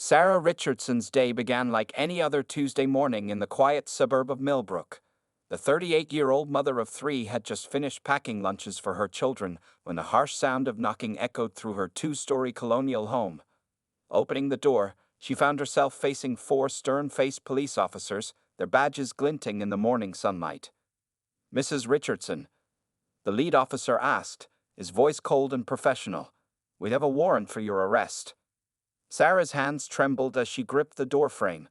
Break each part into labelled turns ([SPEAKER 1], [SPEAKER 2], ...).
[SPEAKER 1] Sarah Richardson's day began like any other Tuesday morning in the quiet suburb of Millbrook. The 38-year-old mother of three had just finished packing lunches for her children when the harsh sound of knocking echoed through her two-story colonial home. Opening the door, she found herself facing four stern-faced police officers, their badges glinting in the morning sunlight. "Mrs. Richardson," the lead officer asked, his voice cold and professional, "we have a warrant for your arrest." Sarah's hands trembled as she gripped the doorframe.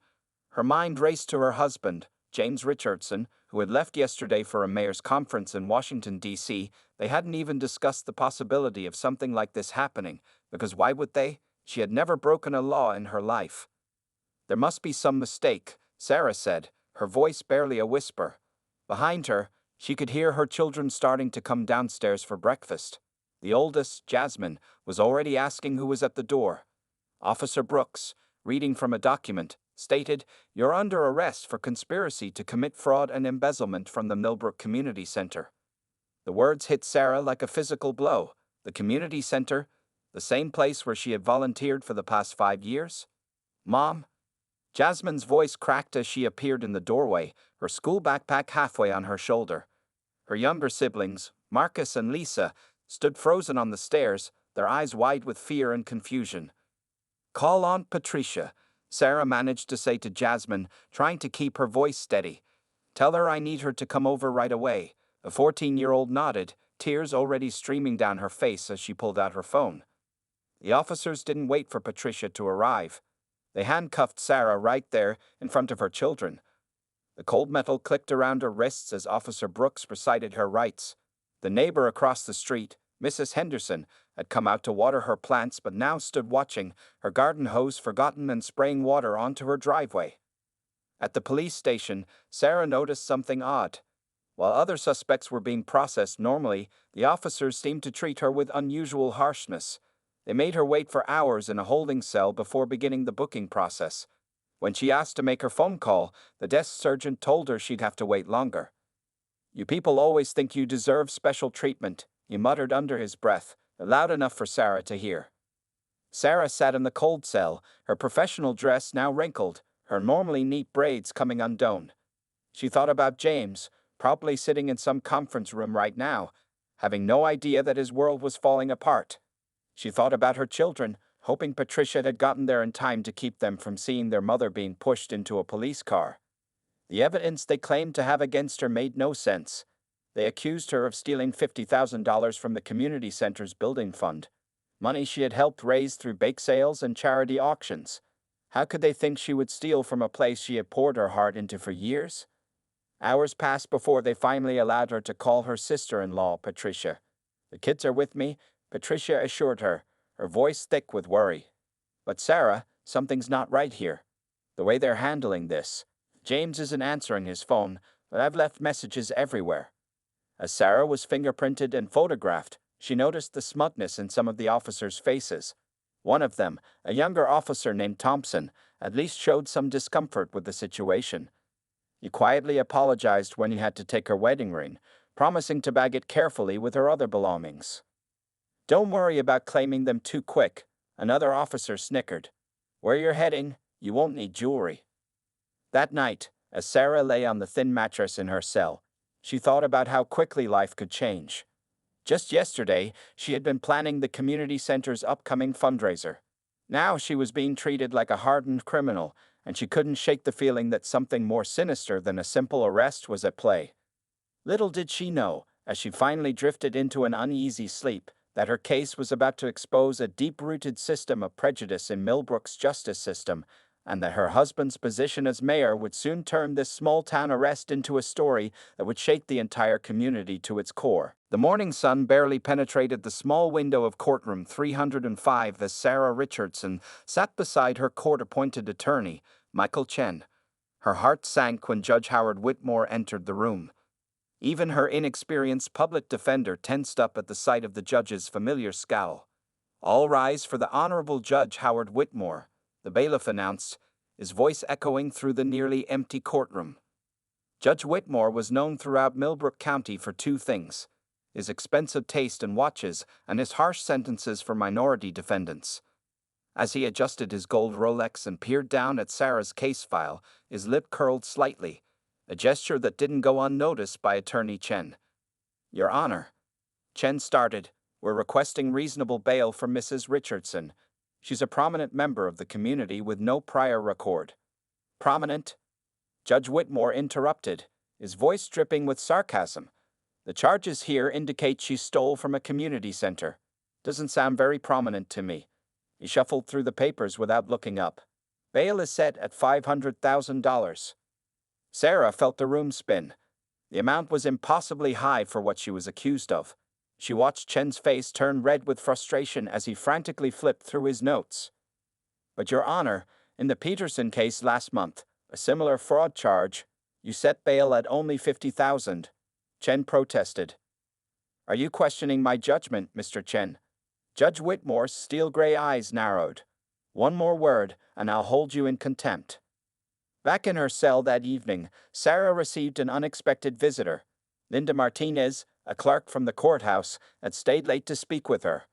[SPEAKER 1] Her mind raced to her husband, James Richardson, who had left yesterday for a mayor's conference in Washington, D.C. They hadn't even discussed the possibility of something like this happening, because why would they? She had never broken a law in her life. "There must be some mistake," Sarah said, her voice barely a whisper. Behind her, she could hear her children starting to come downstairs for breakfast. The oldest, Jasmine, was already asking who was at the door. Officer Brooks, reading from a document, stated, "You're under arrest for conspiracy to commit fraud and embezzlement from the Millbrook Community Center." The words hit Sarah like a physical blow. The community center, the same place where she had volunteered for the past 5 years? "Mom?" Jasmine's voice cracked as she appeared in the doorway, her school backpack halfway on her shoulder. Her younger siblings, Marcus and Lisa, stood frozen on the stairs, their eyes wide with fear and confusion. "Call Aunt Patricia," Sarah managed to say to Jasmine, trying to keep her voice steady. "Tell her I need her to come over right away." The 14-year-old nodded, tears already streaming down her face as she pulled out her phone. The officers didn't wait for Patricia to arrive. They handcuffed Sarah right there in front of her children. The cold metal clicked around her wrists as Officer Brooks recited her rights. The neighbor across the street, Mrs. Henderson, had come out to water her plants but now stood watching, her garden hose forgotten and spraying water onto her driveway. At the police station, Sarah noticed something odd. While other suspects were being processed normally, the officers seemed to treat her with unusual harshness. They made her wait for hours in a holding cell before beginning the booking process. When she asked to make her phone call, the desk sergeant told her she'd have to wait longer. "You people always think you deserve special treatment," he muttered under his breath, loud enough for Sarah to hear. Sarah sat in the cold cell, her professional dress now wrinkled, her normally neat braids coming undone. She thought about James, probably sitting in some conference room right now, having no idea that his world was falling apart. She thought about her children, hoping Patricia had gotten there in time to keep them from seeing their mother being pushed into a police car. The evidence they claimed to have against her made no sense. They accused her of stealing $50,000 from the community center's building fund, money she had helped raise through bake sales and charity auctions. How could they think she would steal from a place she had poured her heart into for years? Hours passed before they finally allowed her to call her sister-in-law, Patricia. "The kids are with me," Patricia assured her, her voice thick with worry. "But Sarah, something's not right here. The way they're handling this. James isn't answering his phone, but I've left messages everywhere." As Sarah was fingerprinted and photographed, she noticed the smugness in some of the officers' faces. One of them, a younger officer named Thompson, at least showed some discomfort with the situation. He quietly apologized when he had to take her wedding ring, promising to bag it carefully with her other belongings. "Don't worry about claiming them too quick," another officer snickered. "Where you're heading, you won't need jewelry." That night, as Sarah lay on the thin mattress in her cell, she thought about how quickly life could change. Just yesterday, she had been planning the community center's upcoming fundraiser. Now she was being treated like a hardened criminal, and she couldn't shake the feeling that something more sinister than a simple arrest was at play. Little did she know, as she finally drifted into an uneasy sleep, that her case was about to expose a deep-rooted system of prejudice in Millbrook's justice system, and that her husband's position as mayor would soon turn this small-town arrest into a story that would shake the entire community to its core. The morning sun barely penetrated the small window of courtroom 305 as Sarah Richardson sat beside her court-appointed attorney, Michael Chen. Her heart sank when Judge Howard Whitmore entered the room. Even her inexperienced public defender tensed up at the sight of the judge's familiar scowl. "All rise for the Honorable Judge Howard Whitmore," the bailiff announced, his voice echoing through the nearly empty courtroom. Judge Whitmore was known throughout Millbrook County for two things: his expensive taste in watches and his harsh sentences for minority defendants. As he adjusted his gold Rolex and peered down at Sarah's case file, his lip curled slightly, a gesture that didn't go unnoticed by Attorney Chen. "Your Honor," Chen started, "we're requesting reasonable bail for Mrs. Richardson. She's a prominent member of the community with no prior record." "Prominent?" Judge Whitmore interrupted, his voice dripping with sarcasm. "The charges here indicate she stole from a community center. Doesn't sound very prominent to me." He shuffled through the papers without looking up. "Bail is set at $500,000. Sarah felt the room spin. The amount was impossibly high for what she was accused of. She watched Chen's face turn red with frustration as he frantically flipped through his notes. "But Your Honor, in the Peterson case last month, a similar fraud charge, you set bail at only $50,000. Chen protested. "Are you questioning my judgment, Mr. Chen?" Judge Whitmore's steel-gray eyes narrowed. "One more word, and I'll hold you in contempt." Back in her cell that evening, Sarah received an unexpected visitor. Linda Martinez, a clerk from the courthouse, had stayed late to speak with her.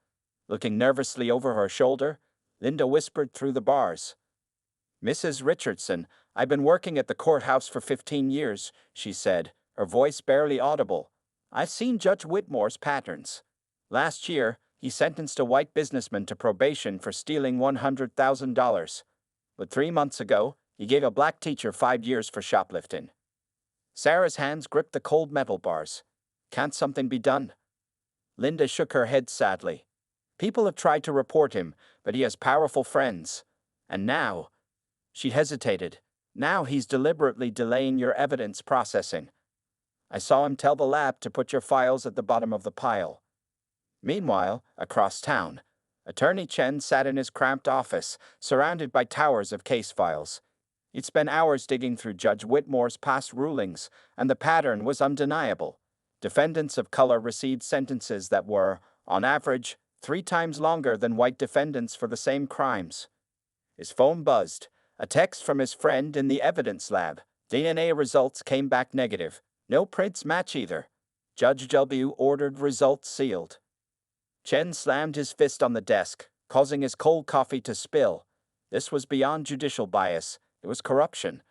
[SPEAKER 1] Looking nervously over her shoulder, Linda whispered through the bars. "Mrs. Richardson, I've been working at the courthouse for 15 years, she said, her voice barely audible. "I've seen Judge Whitmore's patterns. Last year, he sentenced a white businessman to probation for stealing $100,000. But 3 months ago, he gave a black teacher 5 years for shoplifting." Sarah's hands gripped the cold metal bars. "Can't something be done?" Linda shook her head sadly. "People have tried to report him, but he has powerful friends. And now—" She hesitated. "Now he's deliberately delaying your evidence processing. I saw him tell the lab to put your files at the bottom of the pile." Meanwhile, across town, Attorney Chen sat in his cramped office, surrounded by towers of case files. He'd spent hours digging through Judge Whitmore's past rulings, and the pattern was undeniable. Defendants of color received sentences that were, on average, 3 times longer than white defendants for the same crimes. His phone buzzed. A text from his friend in the evidence lab. DNA results came back negative. No prints match either. Judge W ordered results sealed. Chen slammed his fist on the desk, causing his cold coffee to spill. This was beyond judicial bias. It was corruption.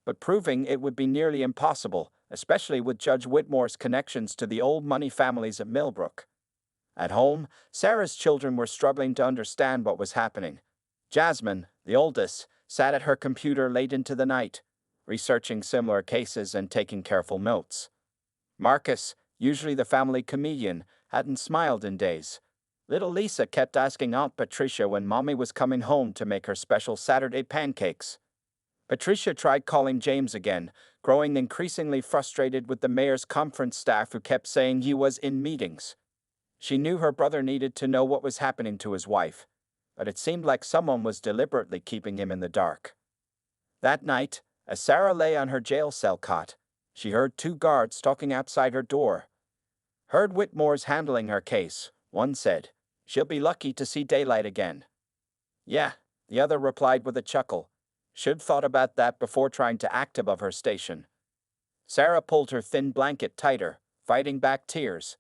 [SPEAKER 1] But proving it would be nearly impossible, especially with Judge Whitmore's connections to the old money families of Millbrook. At home, Sarah's children were struggling to understand what was happening. Jasmine, the oldest, sat at her computer late into the night, researching similar cases and taking careful notes. Marcus, usually the family comedian, hadn't smiled in days. Little Lisa kept asking Aunt Patricia when Mommy was coming home to make her special Saturday pancakes. Patricia tried calling James again, growing increasingly frustrated with the mayor's conference staff who kept saying he was in meetings. She knew her brother needed to know what was happening to his wife, but it seemed like someone was deliberately keeping him in the dark. That night, as Sarah lay on her jail cell cot, she heard 2 guards talking outside her door. "Heard Whitmore's handling her case," one said. "She'll be lucky to see daylight again." "Yeah," the other replied with a chuckle. "Should thought about that before trying to act above her station." Sarah pulled her thin blanket tighter, fighting back tears.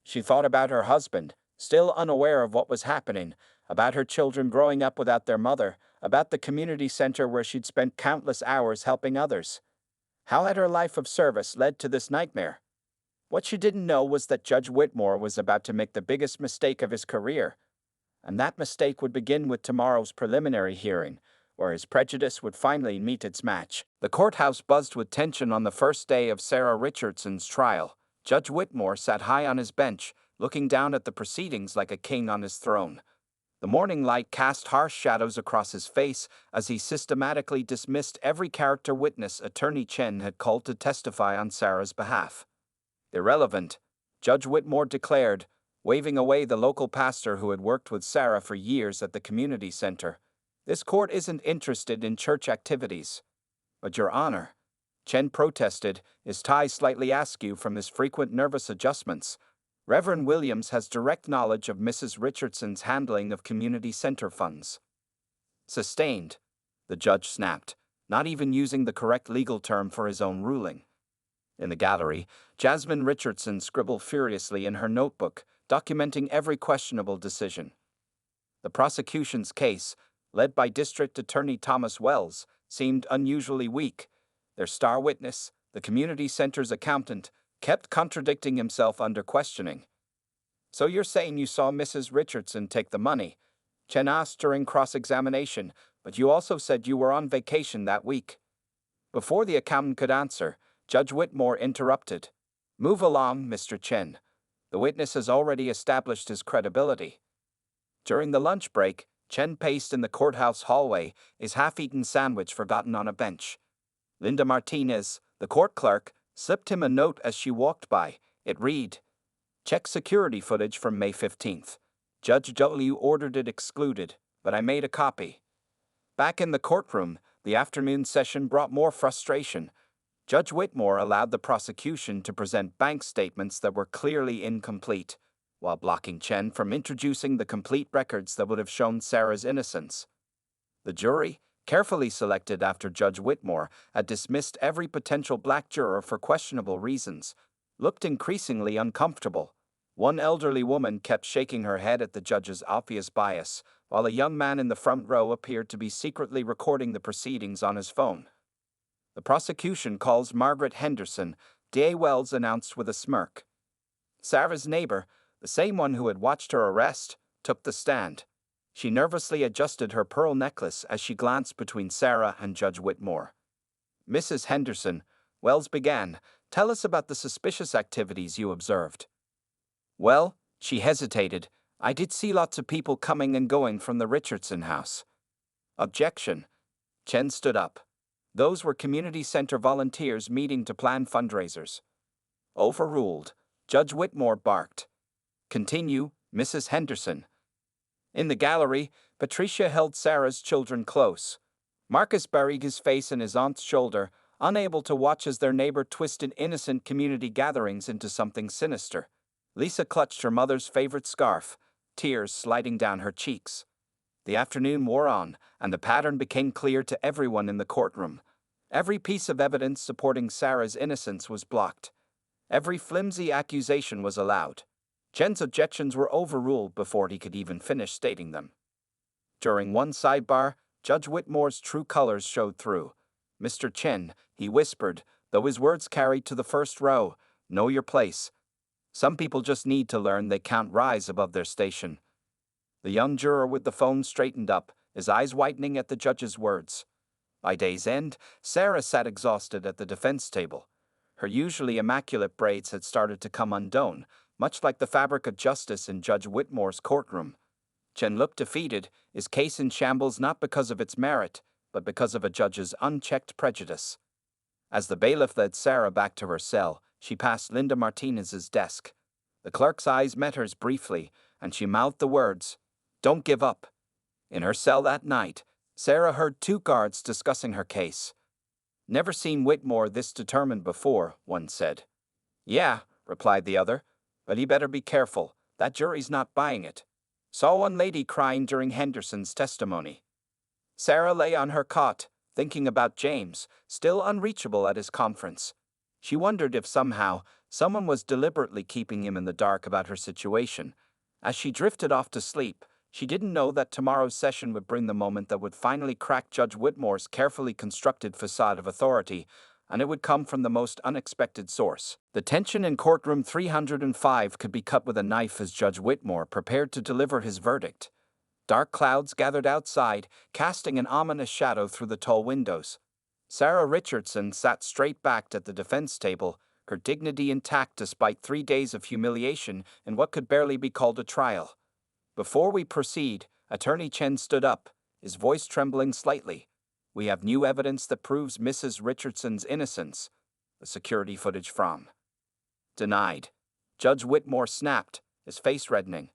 [SPEAKER 1] She thought about her husband, still unaware of what was happening, about her children growing up without their mother, about the community center where she'd spent countless hours helping others. How had her life of service led to this nightmare? What she didn't know was that Judge Whitmore was about to make the biggest mistake of his career, and that mistake would begin with tomorrow's preliminary hearing, where his prejudice would finally meet its match. The courthouse buzzed with tension on the first day of Sarah Richardson's trial. Judge Whitmore sat high on his bench, looking down at the proceedings like a king on his throne. The morning light cast harsh shadows across his face as he systematically dismissed every character witness Attorney Chen had called to testify on Sarah's behalf. "Irrelevant," Judge Whitmore declared, waving away the local pastor who had worked with Sarah for years at the community center. "This court isn't interested in church activities." "But Your Honor," Chen protested, his tie slightly askew from his frequent nervous adjustments. "Reverend Williams has direct knowledge of Mrs. Richardson's handling of community center funds." "Sustained," the judge snapped, not even using the correct legal term for his own ruling. In the gallery, Jasmine Richardson scribbled furiously in her notebook, documenting every questionable decision. The prosecution's case, led by District Attorney Thomas Wells, seemed unusually weak. Their star witness, the community center's accountant, kept contradicting himself under questioning. "So you're saying you saw Mrs. Richardson take the money?" Chen asked during cross-examination, "but you also said you were on vacation that week." Before the accountant could answer, Judge Whitmore interrupted. "Move along, Mr. Chen. The witness has already established his credibility." During the lunch break, Chen paced in the courthouse hallway, his half-eaten sandwich forgotten on a bench. Linda Martinez, the court clerk, slipped him a note as she walked by. It read, "Check security footage from May 15th. Judge W. ordered it excluded, but I made a copy." Back in the courtroom, the afternoon session brought more frustration. Judge Whitmore allowed the prosecution to present bank statements that were clearly incomplete, while blocking Chen from introducing the complete records that would have shown Sarah's innocence. The jury, carefully selected after Judge Whitmore had dismissed every potential black juror for questionable reasons, looked increasingly uncomfortable. One elderly woman kept shaking her head at the judge's obvious bias, while a young man in the front row appeared to be secretly recording the proceedings on his phone. "The prosecution calls Margaret Henderson," D.A. Wells announced with a smirk. Sarah's neighbor, the same one who had watched her arrest, took the stand. She nervously adjusted her pearl necklace as she glanced between Sarah and Judge Whitmore. "Mrs. Henderson," Wells began, "tell us about the suspicious activities you observed." "Well," she hesitated, "I did see lots of people coming and going from the Richardson house." "Objection." Chen stood up. "Those were community center volunteers meeting to plan fundraisers." "Overruled," Judge Whitmore barked. "Continue, Mrs. Henderson." In the gallery, Patricia held Sarah's children close. Marcus buried his face in his aunt's shoulder, unable to watch as their neighbor twisted innocent community gatherings into something sinister. Lisa clutched her mother's favorite scarf, tears sliding down her cheeks. The afternoon wore on, and the pattern became clear to everyone in the courtroom. Every piece of evidence supporting Sarah's innocence was blocked. Every flimsy accusation was allowed. Chen's objections were overruled before he could even finish stating them. During one sidebar, Judge Whitmore's true colors showed through. "Mr. Chen," he whispered, though his words carried to the first row, "know your place. Some people just need to learn they can't rise above their station." The young juror with the phone straightened up, his eyes widening at the judge's words. By day's end, Sarah sat exhausted at the defense table. Her usually immaculate braids had started to come undone, much like the fabric of justice in Judge Whitmore's courtroom. Chen looked defeated, his case in shambles not because of its merit, but because of a judge's unchecked prejudice. As the bailiff led Sarah back to her cell, she passed Linda Martinez's desk. The clerk's eyes met hers briefly, and she mouthed the words, "Don't give up." In her cell that night, Sarah heard two guards discussing her case. "Never seen Whitmore this determined before," one said. "Yeah," replied the other, "but he better be careful. That jury's not buying it." Saw one lady crying during Henderson's testimony. Sarah lay on her cot, thinking about James, still unreachable at his conference. She wondered if somehow someone was deliberately keeping him in the dark about her situation. As she drifted off to sleep, she didn't know that tomorrow's session would bring the moment that would finally crack Judge Whitmore's carefully constructed facade of authority, and it would come from the most unexpected source. The tension in courtroom 305 could be cut with a knife as Judge Whitmore prepared to deliver his verdict. Dark clouds gathered outside, casting an ominous shadow through the tall windows. Sarah Richardson sat straight-backed at the defense table, her dignity intact despite 3 days of humiliation in what could barely be called a trial. "Before we proceed," Attorney Chen stood up, his voice trembling slightly. "We have new evidence that proves Mrs. Richardson's innocence." The security footage from. Denied. Judge Whitmore snapped, his face reddening.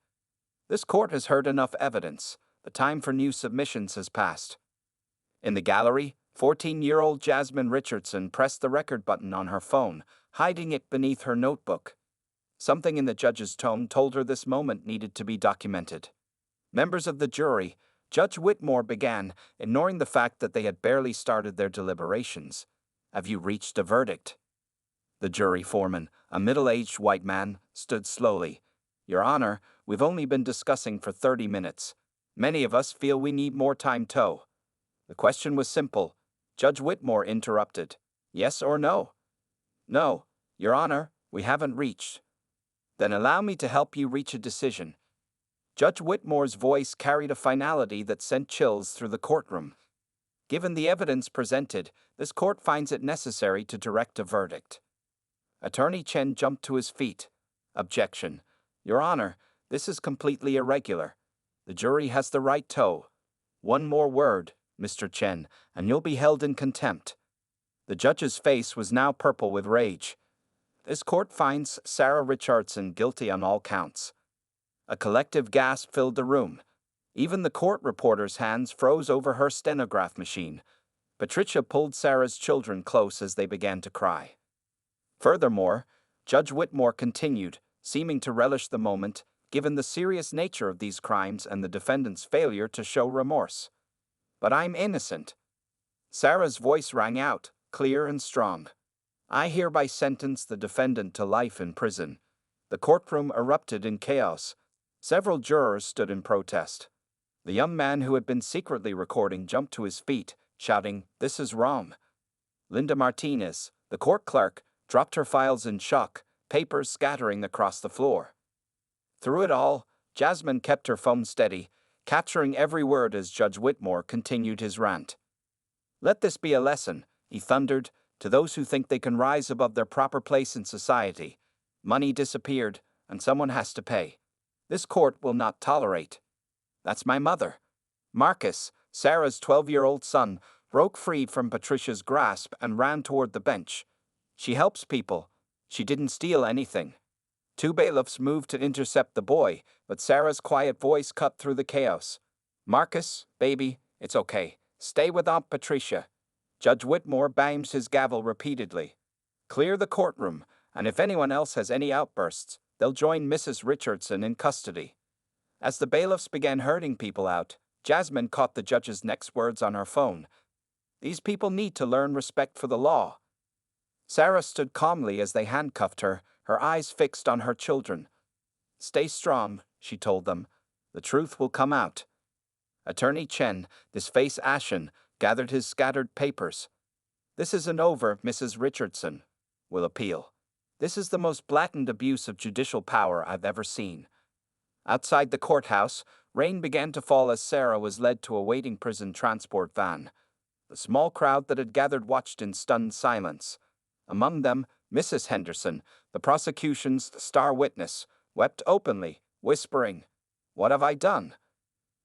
[SPEAKER 1] "This court has heard enough evidence. The time for new submissions has passed." In the gallery, 14-year-old Jasmine Richardson pressed the record button on her phone, hiding it beneath her notebook. Something in the judge's tone told her this moment needed to be documented. "Members of the jury," Judge Whitmore began, ignoring the fact that they had barely started their deliberations. "Have you reached a verdict?" The jury foreman, a middle-aged white man, stood slowly. "Your Honor, we've only been discussing for 30 minutes. Many of us feel we need more time too. The question was simple. Judge Whitmore interrupted. Yes or no? No, Your Honor, we haven't reached. Then allow me to help you reach a decision. Judge Whitmore's voice carried a finality that sent chills through the courtroom. Given the evidence presented, this court finds it necessary to direct a verdict. Attorney Chen jumped to his feet. Objection. Your Honor, this is completely irregular. The jury has the right to. One more word, Mr. Chen, and you'll be held in contempt. The judge's face was now purple with rage. This court finds Sarah Richardson guilty on all counts. A collective gasp filled the room. Even the court reporter's hands froze over her stenograph machine. Patricia pulled Sarah's children close as they began to cry. Furthermore, Judge Whitmore continued, seeming to relish the moment, given the serious nature of these crimes and the defendant's failure to show remorse. But I'm innocent. Sarah's voice rang out, clear and strong. I hereby sentence the defendant to life in prison. The courtroom erupted in chaos. Several jurors stood in protest. The young man who had been secretly recording jumped to his feet, shouting, "This is wrong." Linda Martinez, the court clerk, dropped her files in shock, papers scattering across the floor. Through it all, Jasmine kept her phone steady, capturing every word as Judge Whitmore continued his rant. Let this be a lesson, he thundered, to those who think they can rise above their proper place in society. Money disappeared, and someone has to pay. This court will not tolerate. That's my mother. Marcus, Sarah's 12-year-old son, broke free from Patricia's grasp and ran toward the bench. She helps people. She didn't steal anything. Two bailiffs moved to intercept the boy, but Sarah's quiet voice cut through the chaos. Marcus, baby, it's okay. Stay with Aunt Patricia. Judge Whitmore banged his gavel repeatedly. Clear the courtroom, and if anyone else has any outbursts, they'll join Mrs. Richardson in custody. As the bailiffs began herding people out, Jasmine caught the judge's next words on her phone. These people need to learn respect for the law. Sarah stood calmly as they handcuffed her, her eyes fixed on her children. Stay strong, she told them. The truth will come out. Attorney Chen, his face ashen, gathered his scattered papers. This isn't over, Mrs. Richardson. We'll appeal. This is the most blatant abuse of judicial power I've ever seen. Outside the courthouse, rain began to fall as Sarah was led to a waiting prison transport van. The small crowd that had gathered watched in stunned silence. Among them, Mrs. Henderson, the prosecution's star witness, wept openly, whispering, "What have I done?"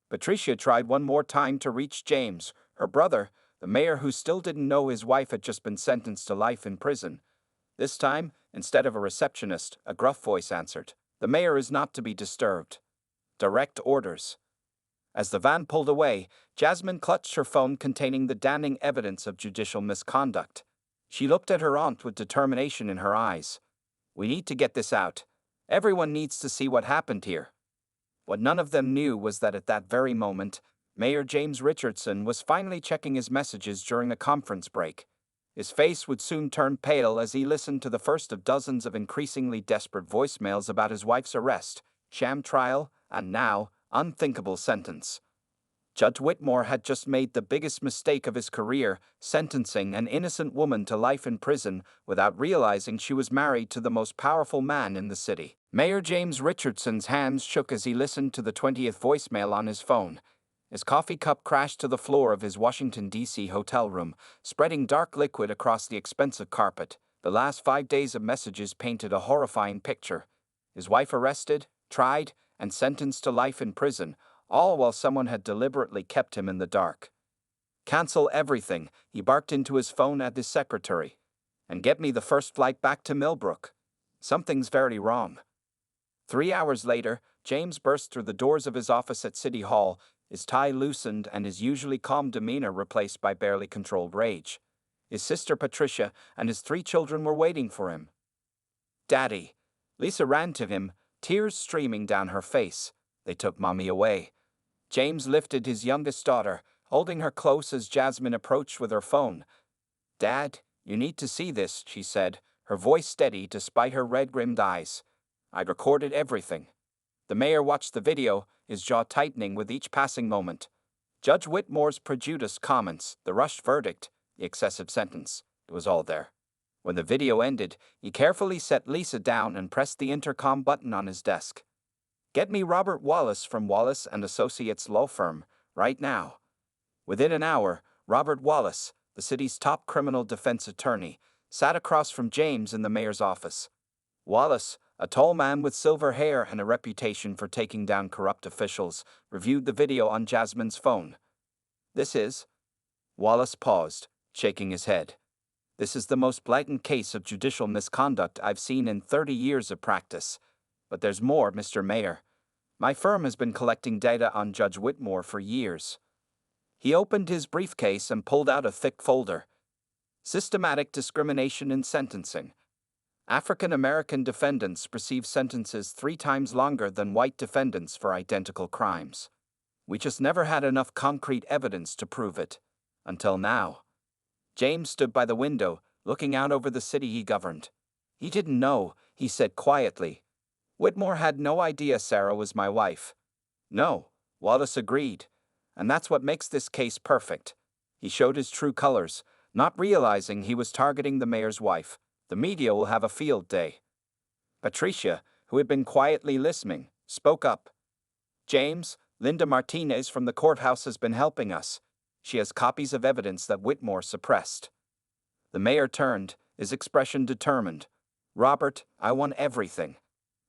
[SPEAKER 1] Patricia tried one more time to reach James, her brother, the mayor who still didn't know his wife had just been sentenced to life in prison. This time, instead of a receptionist, a gruff voice answered, "The mayor is not to be disturbed. Direct orders." As the van pulled away, Jasmine clutched her phone containing the damning evidence of judicial misconduct. She looked at her aunt with determination in her eyes. We need to get this out. Everyone needs to see what happened here. What none of them knew was that at that very moment, Mayor James Richardson was finally checking his messages during a conference break. His face would soon turn pale as he listened to the first of dozens of increasingly desperate voicemails about his wife's arrest, sham trial, and now, unthinkable sentence. Judge Whitmore had just made the biggest mistake of his career, sentencing an innocent woman to life in prison without realizing she was married to the most powerful man in the city. Mayor James Richardson's hands shook as he listened to the 20th voicemail on his phone. His coffee cup crashed to the floor of his Washington, D.C. hotel room, spreading dark liquid across the expensive carpet. The last 5 days of messages painted a horrifying picture. His wife arrested, tried, and sentenced to life in prison, all while someone had deliberately kept him in the dark. Cancel everything, he barked into his phone at his secretary. And get me the first flight back to Millbrook. Something's very wrong. 3 hours later, James burst through the doors of his office at City Hall, his tie loosened and his usually calm demeanor replaced by barely controlled rage. His sister Patricia and his 3 children were waiting for him. "Daddy." Lisa ran to him, tears streaming down her face. They took Mommy away. James lifted his youngest daughter, holding her close as Jasmine approached with her phone. "Dad, you need to see this," she said, her voice steady despite her red-rimmed eyes. "I recorded everything." The mayor watched the video, his jaw tightening with each passing moment. Judge Whitmore's prejudiced comments, the rushed verdict, the excessive sentence, it was all there. When the video ended, he carefully set Lisa down and pressed the intercom button on his desk. "Get me Robert Wallace from Wallace and Associates law firm, right now." Within an hour, Robert Wallace, the city's top criminal defense attorney, sat across from James in the mayor's office. Wallace, a tall man with silver hair and a reputation for taking down corrupt officials, reviewed the video on Jasmine's phone. "This is..." Wallace paused, shaking his head. "This is the most blatant case of judicial misconduct I've seen in 30 years of practice. But there's more, Mr. Mayor. My firm has been collecting data on Judge Whitmore for years." He opened his briefcase and pulled out a thick folder. "Systematic discrimination in sentencing. African American defendants receive sentences 3 times longer than white defendants for identical crimes. We just never had enough concrete evidence to prove it. Until now." James stood by the window, looking out over the city he governed. "He didn't know," he said quietly. "Whitmore had no idea Sarah was my wife." "No," Wallace agreed. "And that's what makes this case perfect." He showed his true colors, not realizing he was targeting the mayor's wife. "The media will have a field day." Patricia, who had been quietly listening, spoke up. "James, Linda Martinez from the courthouse has been helping us. She has copies of evidence that Whitmore suppressed." The mayor turned, his expression determined. "Robert, I want everything.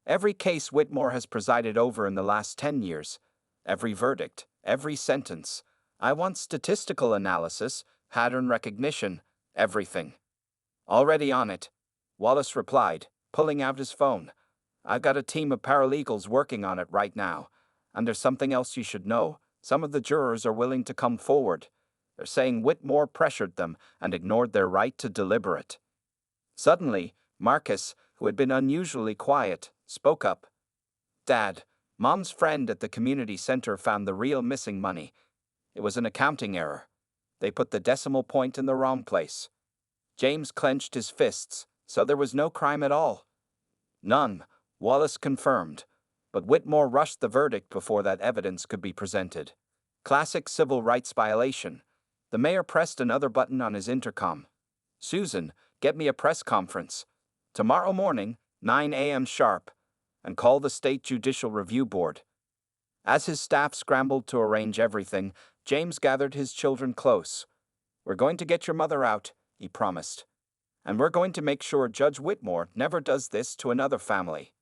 [SPEAKER 1] Every case Whitmore has presided over in the last 10 years. Every verdict, every sentence. I want statistical analysis, pattern recognition, everything." "Already on it," Wallace replied, pulling out his phone. "I've got a team of paralegals working on it right now. And there's something else you should know. Some of the jurors are willing to come forward. They're saying Whitmore pressured them and ignored their right to deliberate." Suddenly, Marcus, who had been unusually quiet, spoke up. "Dad, Mom's friend at the community center found the real missing money. It was an accounting error. They put the decimal point in the wrong place." James clenched his fists. "So there was no crime at all?" "None," Wallace confirmed. "But Whitmore rushed the verdict before that evidence could be presented. Classic civil rights violation." The mayor pressed another button on his intercom. "Susan, get me a press conference. Tomorrow morning, 9 a.m. sharp. And call the State Judicial Review Board." As his staff scrambled to arrange everything, James gathered his children close. "We're going to get your mother out," he promised. "And we're going to make sure Judge Whitmore never does this to another family."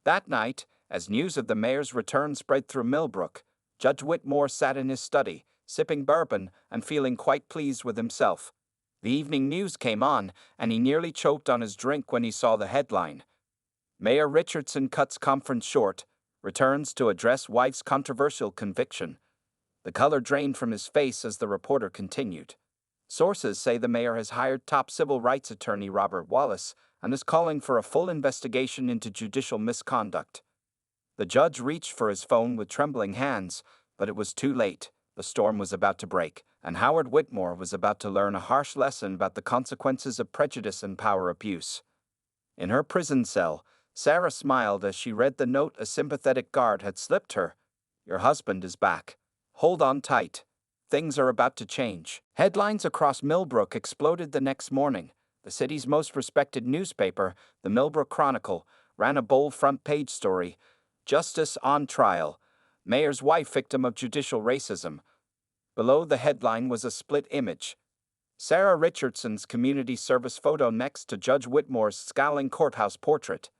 [SPEAKER 1] That night, as news of the mayor's return spread through Millbrook, Judge Whitmore sat in his study, sipping bourbon and feeling quite pleased with himself. The evening news came on, and he nearly choked on his drink when he saw the headline. "Mayor Richardson cuts conference short, returns to address wife's controversial conviction." The color drained from his face as the reporter continued. "Sources say the mayor has hired top civil rights attorney Robert Wallace and is calling for a full investigation into judicial misconduct." The judge reached for his phone with trembling hands, but it was too late. The storm was about to break, and Howard Whitmore was about to learn a harsh lesson about the consequences of prejudice and power abuse. In her prison cell, Sarah smiled as she read the note a sympathetic guard had slipped her. "Your husband is back. Hold on tight. Things are about to change." Headlines across Millbrook exploded the next morning. The city's most respected newspaper, the Millbrook Chronicle, ran a bold front-page story. "Justice on trial. Mayor's wife victim of judicial racism." Below the headline was a split image. Sarah Richardson's community service photo next to Judge Whitmore's scowling courthouse portrait.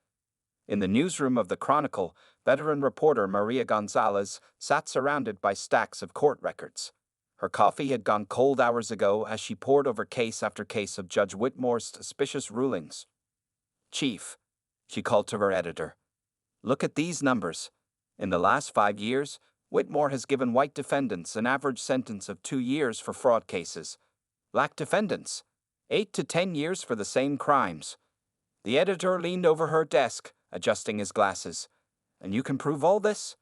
[SPEAKER 1] In the newsroom of the Chronicle, veteran reporter Maria Gonzalez sat surrounded by stacks of court records. Her coffee had gone cold hours ago as she pored over case after case of Judge Whitmore's suspicious rulings. "Chief," she called to her editor, "look at these numbers. In the last 5 years, Whitmore has given white defendants an average sentence of 2 years for fraud cases. Black defendants, 8 to 10 years for the same crimes." The editor leaned over her desk, adjusting his glasses. "And you can prove all this?"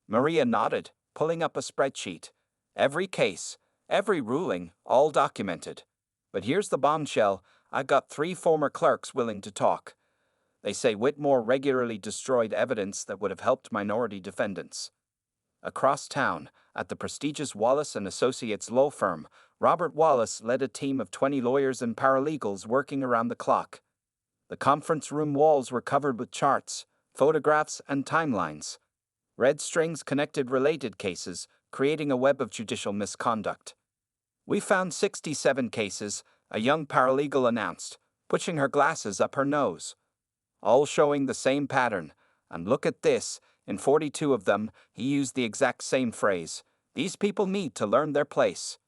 [SPEAKER 1] Maria nodded, pulling up a spreadsheet. "Every case, every ruling, all documented. But here's the bombshell: I've got 3 former clerks willing to talk." They say Whitmore regularly destroyed evidence that would have helped minority defendants. Across town, at the prestigious Wallace and Associates law firm, Robert Wallace led a team of 20 lawyers and paralegals working around the clock. The conference room walls were covered with charts, photographs, and timelines. Red strings connected related cases, creating a web of judicial misconduct. "We found 67 cases," a young paralegal announced, pushing her glasses up her nose. "All showing the same pattern. And look at this, in 42 of them, he used the exact same phrase. These people need to learn their place."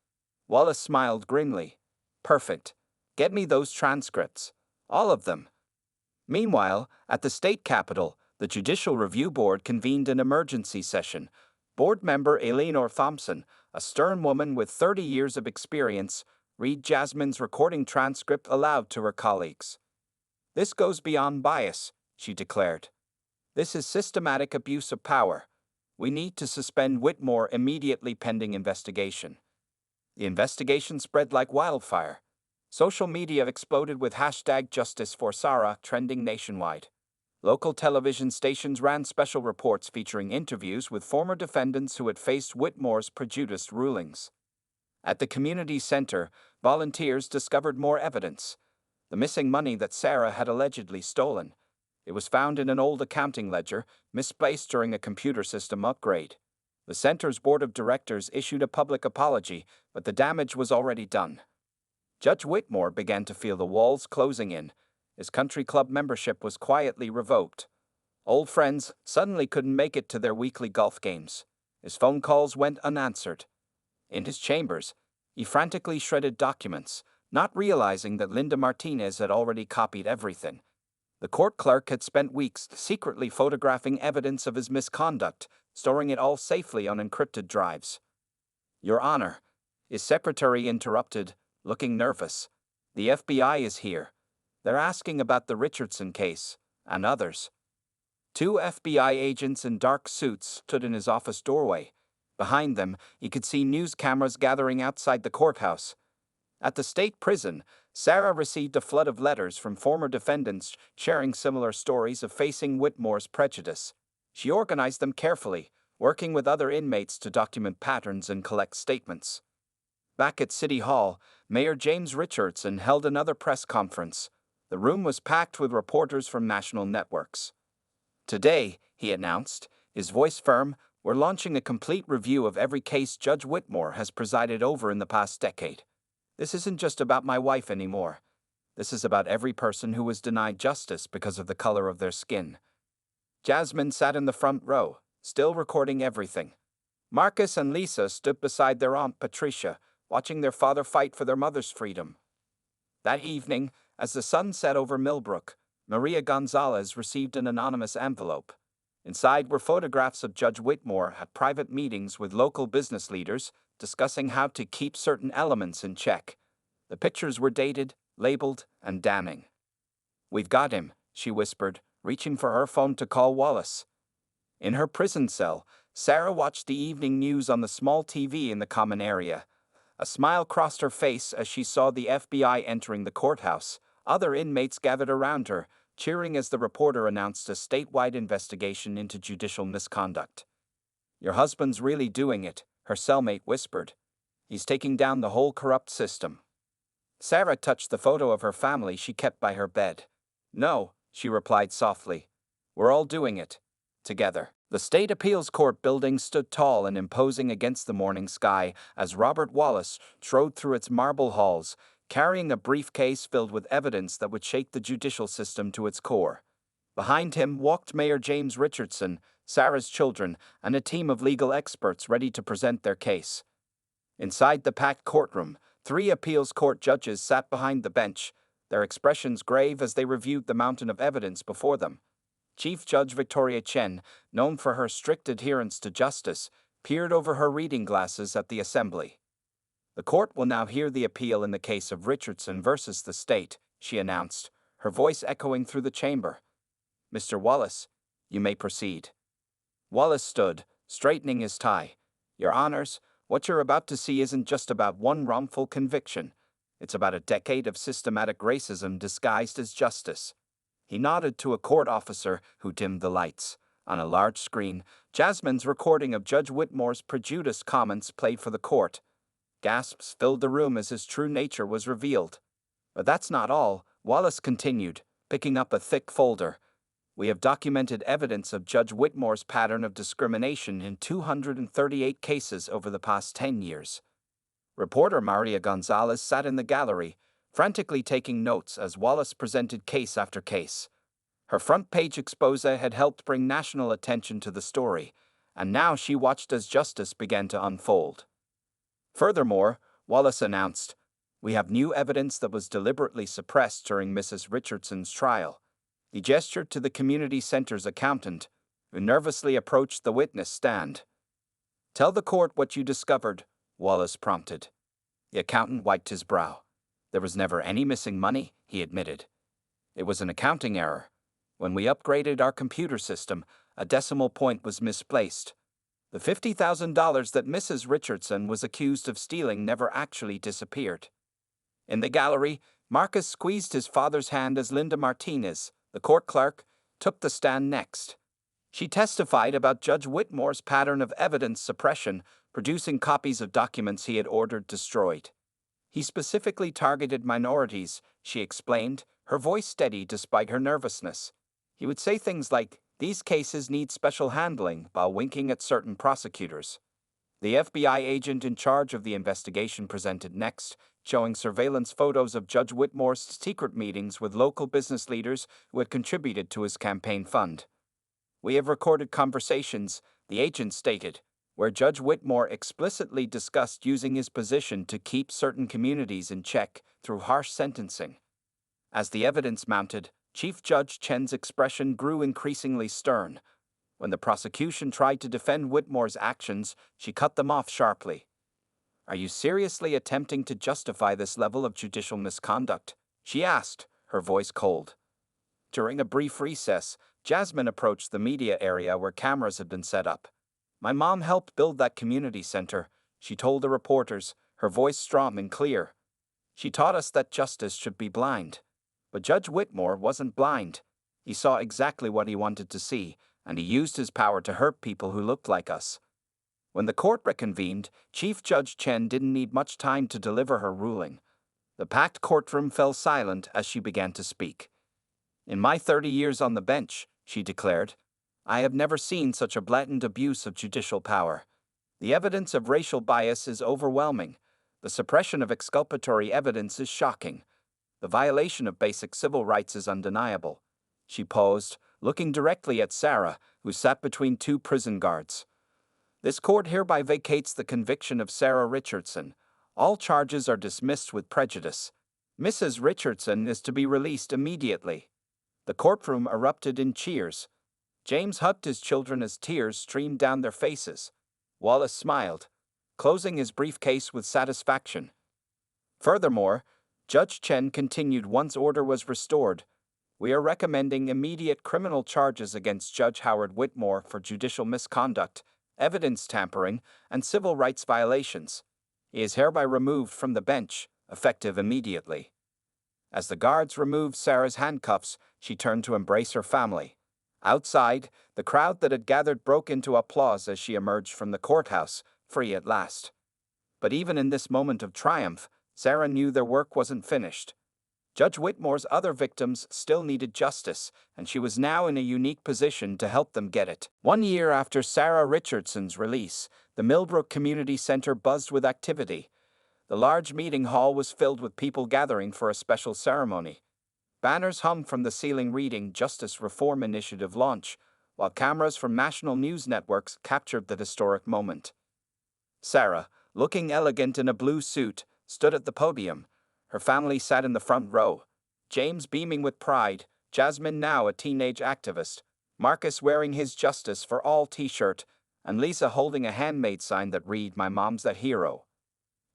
[SPEAKER 1] Wallace smiled grimly. "Perfect. Get me those transcripts. All of them." Meanwhile, at the state capitol, the Judicial Review Board convened an emergency session. Board member Eleanor Thompson, a stern woman with 30 years of experience, read Jasmine's recording transcript aloud to her colleagues. "This goes beyond bias," she declared. "This is systematic abuse of power. We need to suspend Whitmore immediately pending investigation." The investigation spread like wildfire. Social media exploded with hashtag Justice for Sarah trending nationwide. Local television stations ran special reports featuring interviews with former defendants who had faced Whitmore's prejudiced rulings. At the community center, volunteers discovered more evidence: the missing money that Sarah had allegedly stolen. It was found in an old accounting ledger, misplaced during a computer system upgrade. The center's board of directors issued a public apology, but the damage was already done. Judge Whitmore began to feel the walls closing in. His country club membership was quietly revoked. Old friends suddenly couldn't make it to their weekly golf games. His phone calls went unanswered. In his chambers, he frantically shredded documents, not realizing that Linda Martinez had already copied everything. The court clerk had spent weeks secretly photographing evidence of his misconduct, storing it all safely on encrypted drives. "Your Honor," his secretary interrupted, looking nervous. "The FBI is here. They're asking about the Richardson case, and others." 2 FBI agents in dark suits stood in his office doorway. Behind them, he could see news cameras gathering outside the courthouse. At the state prison, Sarah received a flood of letters from former defendants sharing similar stories of facing Whitmore's prejudice. She organized them carefully, working with other inmates to document patterns and collect statements. Back at City Hall, Mayor James Richardson held another press conference. The room was packed with reporters from national networks. "Today," he announced, his voice firm, "we're launching a complete review of every case Judge Whitmore has presided over in the past decade. This isn't just about my wife anymore. This is about every person who was denied justice because of the color of their skin." Jasmine sat in the front row, still recording everything. Marcus and Lisa stood beside their Aunt Patricia, watching their father fight for their mother's freedom. That evening, as the sun set over Millbrook, Maria Gonzalez received an anonymous envelope. Inside were photographs of Judge Whitmore at private meetings with local business leaders, discussing how to keep certain elements in check. The pictures were dated, labeled, and damning. "We've got him," she whispered, reaching for her phone to call Wallace. In her prison cell, Sarah watched the evening news on the small TV in the common area. A smile crossed her face as she saw the FBI entering the courthouse. Other inmates gathered around her, cheering as the reporter announced a statewide investigation into judicial misconduct. "Your husband's really doing it," her cellmate whispered. "He's taking down the whole corrupt system." Sarah touched the photo of her family she kept by her bed. "No," she replied softly. "We're all doing it. Together." The State Appeals Court building stood tall and imposing against the morning sky as Robert Wallace strode through its marble halls, carrying a briefcase filled with evidence that would shake the judicial system to its core. Behind him walked Mayor James Richardson, Sarah's children, and a team of legal experts ready to present their case. Inside the packed courtroom, 3 appeals court judges sat behind the bench, their expressions grave as they reviewed the mountain of evidence before them. Chief Judge Victoria Chen, known for her strict adherence to justice, peered over her reading glasses at the assembly. "The court will now hear the appeal in the case of Richardson versus the state," she announced, her voice echoing through the chamber. "Mr. Wallace, you may proceed." Wallace stood, straightening his tie. "Your Honors, what you're about to see isn't just about one wrongful conviction. It's about a decade of systematic racism disguised as justice. He nodded to a court officer who dimmed the lights. On a large screen, Jasmine's recording of Judge Whitmore's prejudiced comments played for the court. Gasps filled the room as his true nature was revealed. But that's not all, Wallace continued, picking up a thick folder. We have documented evidence of Judge Whitmore's pattern of discrimination in 238 cases over the past 10 years. Reporter Maria Gonzalez sat in the gallery, frantically taking notes as Wallace presented case after case. Her front-page expose had helped bring national attention to the story, and now she watched as justice began to unfold. Furthermore, Wallace announced, "We have new evidence that was deliberately suppressed during Mrs. Richardson's trial." He gestured to the community center's accountant, who nervously approached the witness stand. "Tell the court what you discovered," Wallace prompted. The accountant wiped his brow. "There was never any missing money," he admitted. "It was an accounting error. When we upgraded our computer system, a decimal point was misplaced. The $50,000 that Mrs. Richardson was accused of stealing never actually disappeared." In the gallery, Marcus squeezed his father's hand as Linda Martinez, the court clerk, took the stand next. She testified about Judge Whitmore's pattern of evidence suppression, producing copies of documents he had ordered destroyed. "He specifically targeted minorities," she explained, her voice steady despite her nervousness. "He would say things like, 'These cases need special handling,' while winking at certain prosecutors." The FBI agent in charge of the investigation presented next, showing surveillance photos of Judge Whitmore's secret meetings with local business leaders who had contributed to his campaign fund. "We have recorded conversations," the agent stated, "where Judge Whitmore explicitly discussed using his position to keep certain communities in check through harsh sentencing." As the evidence mounted, Chief Judge Chen's expression grew increasingly stern. When the prosecution tried to defend Whitmore's actions, she cut them off sharply. "Are you seriously attempting to justify this level of judicial misconduct?" she asked, her voice cold. During a brief recess, Jasmine approached the media area where cameras had been set up. "My mom helped build that community center," she told the reporters, her voice strong and clear. "She taught us that justice should be blind. But Judge Whitmore wasn't blind. He saw exactly what he wanted to see, and he used his power to hurt people who looked like us." When the court reconvened, Chief Judge Chen didn't need much time to deliver her ruling. The packed courtroom fell silent as she began to speak. "In my 30 years on the bench," she declared, "I have never seen such a blatant abuse of judicial power. The evidence of racial bias is overwhelming. The suppression of exculpatory evidence is shocking. The violation of basic civil rights is undeniable." She paused, looking directly at Sarah, who sat between two prison guards. "This court hereby vacates the conviction of Sarah Richardson. All charges are dismissed with prejudice. Mrs. Richardson is to be released immediately." The courtroom erupted in cheers. James hugged his children as tears streamed down their faces. Wallace smiled, closing his briefcase with satisfaction. Furthermore, Judge Chen continued once order was restored, "We are recommending immediate criminal charges against Judge Howard Whitmore for judicial misconduct, evidence tampering, and civil rights violations. He is hereby removed from the bench, effective immediately." As the guards removed Sarah's handcuffs, she turned to embrace her family. Outside, the crowd that had gathered broke into applause as she emerged from the courthouse, free at last. But even in this moment of triumph, Sarah knew their work wasn't finished. Judge Whitmore's other victims still needed justice, and she was now in a unique position to help them get it. 1 year after Sarah Richardson's release, the Millbrook Community Center buzzed with activity. The large meeting hall was filled with people gathering for a special ceremony. Banners hung from the ceiling reading "Justice Reform Initiative Launch," while cameras from national news networks captured the historic moment. Sarah, looking elegant in a blue suit, stood at the podium. Her family sat in the front row. James beaming with pride, Jasmine now a teenage activist, Marcus wearing his Justice for All t-shirt, and Lisa holding a handmade sign that read, "My mom's that hero."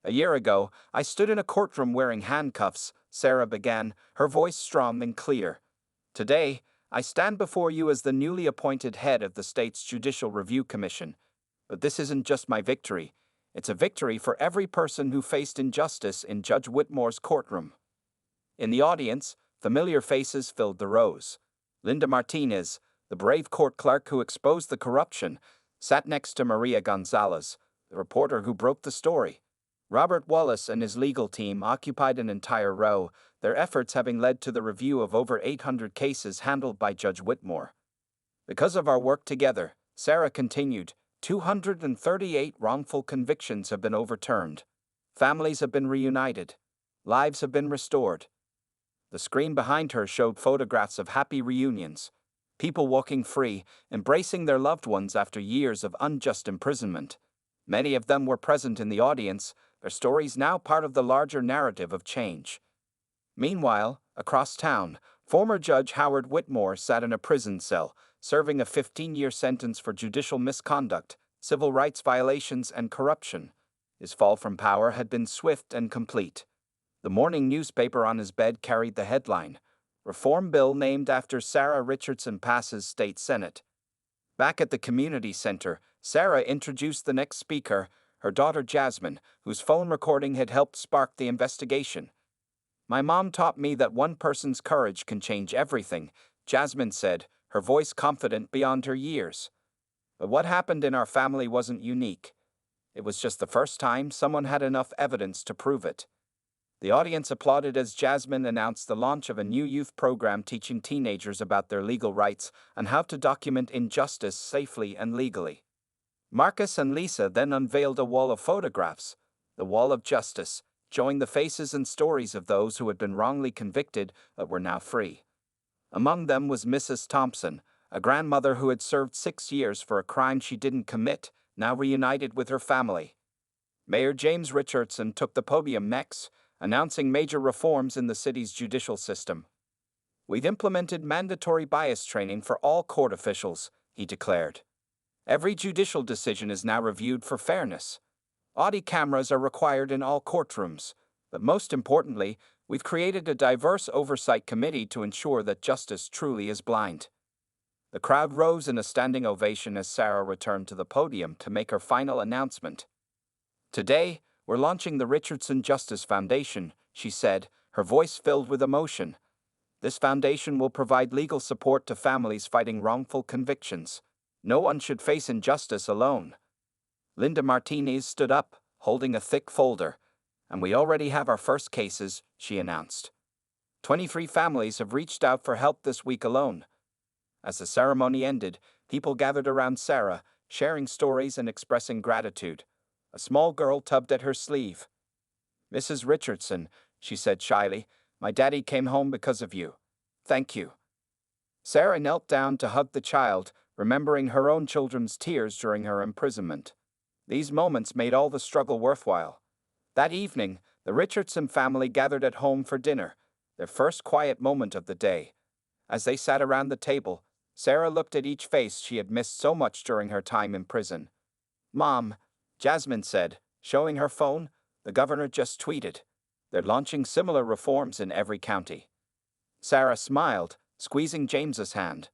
[SPEAKER 1] "A year ago, I stood in a courtroom wearing handcuffs," Sarah began, her voice strong and clear. "Today, I stand before you as the newly appointed head of the state's Judicial Review Commission. But this isn't just my victory. It's a victory for every person who faced injustice in Judge Whitmore's courtroom." In the audience, familiar faces filled the rows. Linda Martinez, the brave court clerk who exposed the corruption, sat next to Maria Gonzalez, the reporter who broke the story. Robert Wallace and his legal team occupied an entire row, their efforts having led to the review of over 800 cases handled by Judge Whitmore. Because of our work together, Sarah continued, 238 wrongful convictions have been overturned. Families have been reunited. Lives have been restored. The screen behind her showed photographs of happy reunions. People walking free, embracing their loved ones after years of unjust imprisonment. Many of them were present in the audience, their stories now part of the larger narrative of change. Meanwhile, across town, former Judge Howard Whitmore sat in a prison cell, serving a 15-year sentence for judicial misconduct, civil rights violations, and corruption. His fall from power had been swift and complete. The morning newspaper on his bed carried the headline, "Reform Bill Named After Sarah Richardson Passes State Senate." Back at the community center, Sarah introduced the next speaker, her daughter Jasmine, whose phone recording had helped spark the investigation. "My mom taught me that one person's courage can change everything," Jasmine said, her voice confident beyond her years. But what happened in our family wasn't unique. It was just the first time someone had enough evidence to prove it. The audience applauded as Jasmine announced the launch of a new youth program teaching teenagers about their legal rights and how to document injustice safely and legally. Marcus and Lisa then unveiled a wall of photographs, the Wall of Justice, showing the faces and stories of those who had been wrongly convicted but were now free. Among them was Mrs. Thompson, a grandmother who had served 6 years for a crime she didn't commit, now reunited with her family. Mayor James Richardson took the podium next, announcing major reforms in the city's judicial system. "We've implemented mandatory bias training for all court officials," he declared. "Every judicial decision is now reviewed for fairness. Body cameras are required in all courtrooms, but most importantly, we've created a diverse oversight committee to ensure that justice truly is blind." The crowd rose in a standing ovation as Sarah returned to the podium to make her final announcement. "Today, we're launching the Richardson Justice Foundation," she said, her voice filled with emotion. "This foundation will provide legal support to families fighting wrongful convictions. No one should face injustice alone." Linda Martinez stood up, holding a thick folder. "And we already have our first cases," she announced. 23 families have reached out for help this week alone. As the ceremony ended, people gathered around Sarah, sharing stories and expressing gratitude. A small girl tugged at her sleeve. "Mrs. Richardson," she said shyly, "my daddy came home because of you. Thank you." Sarah knelt down to hug the child, remembering her own children's tears during her imprisonment. These moments made all the struggle worthwhile. That evening, the Richardson family gathered at home for dinner, their first quiet moment of the day. As they sat around the table, Sarah looked at each face she had missed so much during her time in prison. "Mom," Jasmine said, showing her phone, "the governor just tweeted. They're launching similar reforms in every county." Sarah smiled, squeezing James's hand.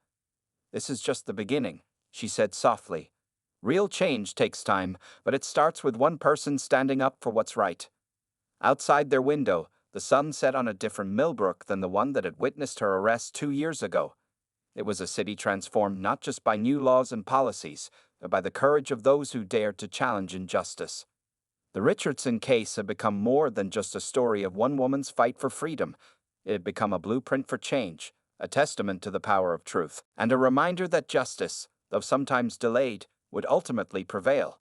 [SPEAKER 1] "This is just the beginning," she said softly. "Real change takes time, but it starts with one person standing up for what's right." Outside their window, the sun set on a different Millbrook than the one that had witnessed her arrest 2 years ago. It was a city transformed not just by new laws and policies, but by the courage of those who dared to challenge injustice. The Richardson case had become more than just a story of one woman's fight for freedom. It had become a blueprint for change, a testament to the power of truth, and a reminder that justice, though sometimes delayed, would ultimately prevail.